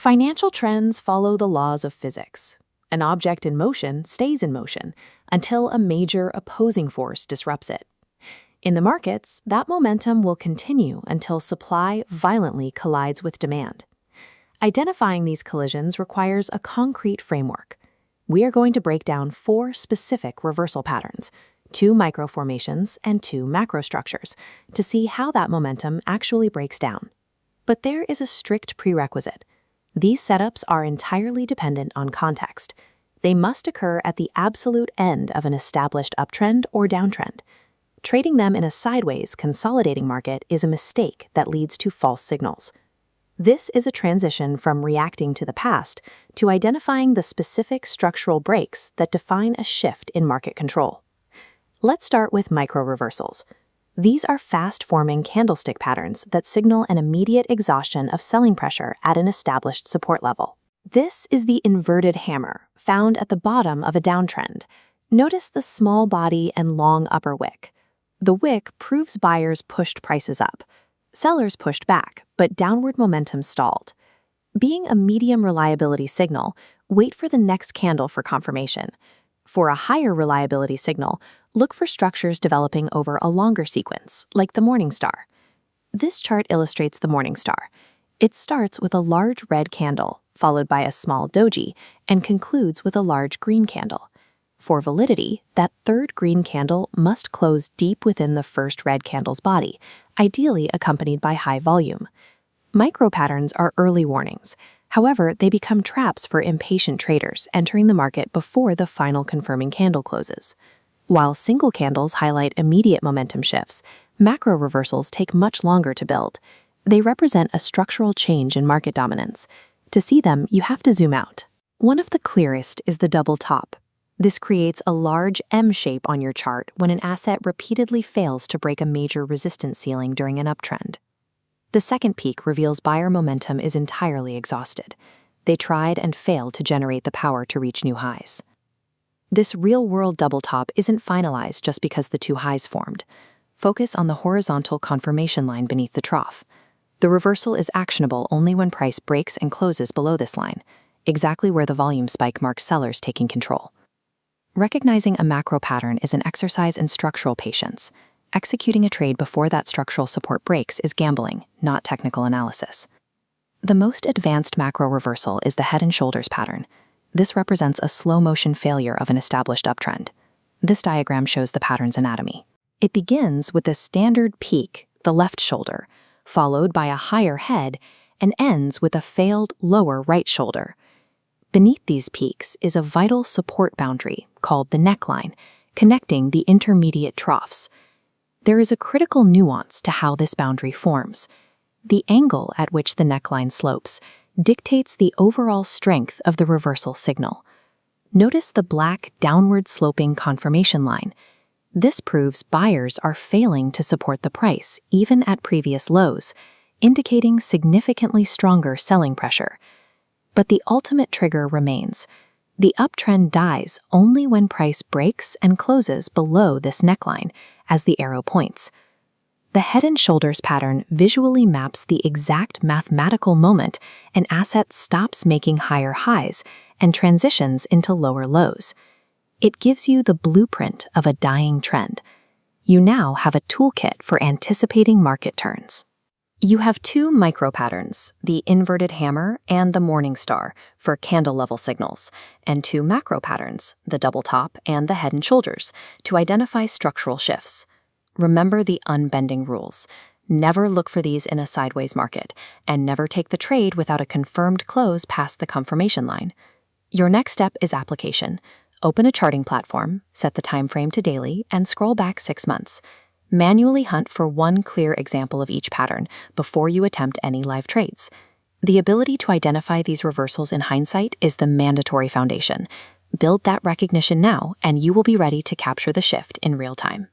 Financial trends follow the laws of physics. An object in motion stays in motion until a major opposing force disrupts it. In the markets, that momentum will continue until supply violently collides with demand. Identifying these collisions requires a concrete framework. We are going to break down 4 specific reversal patterns, 2 microformations and 2 macrostructures, to see how that momentum actually breaks down. But there is a strict prerequisite. These setups are entirely dependent on context. They must occur at the absolute end of an established uptrend or downtrend. Trading them in a sideways, consolidating market is a mistake that leads to false signals. This is a transition from reacting to the past to identifying the specific structural breaks that define a shift in market control. Let's start with micro-reversals. These are fast-forming candlestick patterns that signal an immediate exhaustion of selling pressure at an established support level. This is the inverted hammer, found at the bottom of a downtrend. Notice the small body and long upper wick. The wick proves buyers pushed prices up. Sellers pushed back, but downward momentum stalled. Being a medium reliability signal, wait for the next candle for confirmation. For a higher reliability signal, look for structures developing over a longer sequence, like the morning star. This chart illustrates the morning star. It starts with a large red candle, followed by a small doji, and concludes with a large green candle. For validity, that third green candle must close deep within the first red candle's body, ideally accompanied by high volume. Micro patterns are early warnings. However, they become traps for impatient traders entering the market before the final confirming candle closes. While single candles highlight immediate momentum shifts, macro reversals take much longer to build. They represent a structural change in market dominance. To see them, you have to zoom out. One of the clearest is the double top. This creates a large M shape on your chart when an asset repeatedly fails to break a major resistance ceiling during an uptrend. The second peak reveals buyer momentum is entirely exhausted. They tried and failed to generate the power to reach new highs. This real-world double top isn't finalized just because the 2 highs formed. Focus on the horizontal confirmation line beneath the trough. The reversal is actionable only when price breaks and closes below this line, exactly where the volume spike marks sellers taking control. Recognizing a macro pattern is an exercise in structural patience. Executing a trade before that structural support breaks is gambling, not technical analysis. The most advanced macro reversal is the head and shoulders pattern. This represents a slow-motion failure of an established uptrend. This diagram shows the pattern's anatomy. It begins with a standard peak, the left shoulder, followed by a higher head, and ends with a failed lower right shoulder. Beneath these peaks is a vital support boundary called the neckline, connecting the intermediate troughs. There is a critical nuance to how this boundary forms. The angle at which the neckline slopes dictates the overall strength of the reversal signal. Notice the black downward-sloping confirmation line. This proves buyers are failing to support the price, even at previous lows, indicating significantly stronger selling pressure. But the ultimate trigger remains. The uptrend dies only when price breaks and closes below this neckline, as the arrow points. The head and shoulders pattern visually maps the exact mathematical moment an asset stops making higher highs and transitions into lower lows. It gives you the blueprint of a dying trend. You now have a toolkit for anticipating market turns. You have 2 micro patterns, the inverted hammer and the morning star, for candle level signals, and 2 macro patterns, the double top and the head and shoulders, to identify structural shifts. Remember the unbending rules. Never look for these in a sideways market, and never take the trade without a confirmed close past the confirmation line. Your next step is application. Open a charting platform, set the time frame to daily, and scroll back 6 months. Manually hunt for one clear example of each pattern before you attempt any live trades. The ability to identify these reversals in hindsight is the mandatory foundation. Build that recognition now, and you will be ready to capture the shift in real time.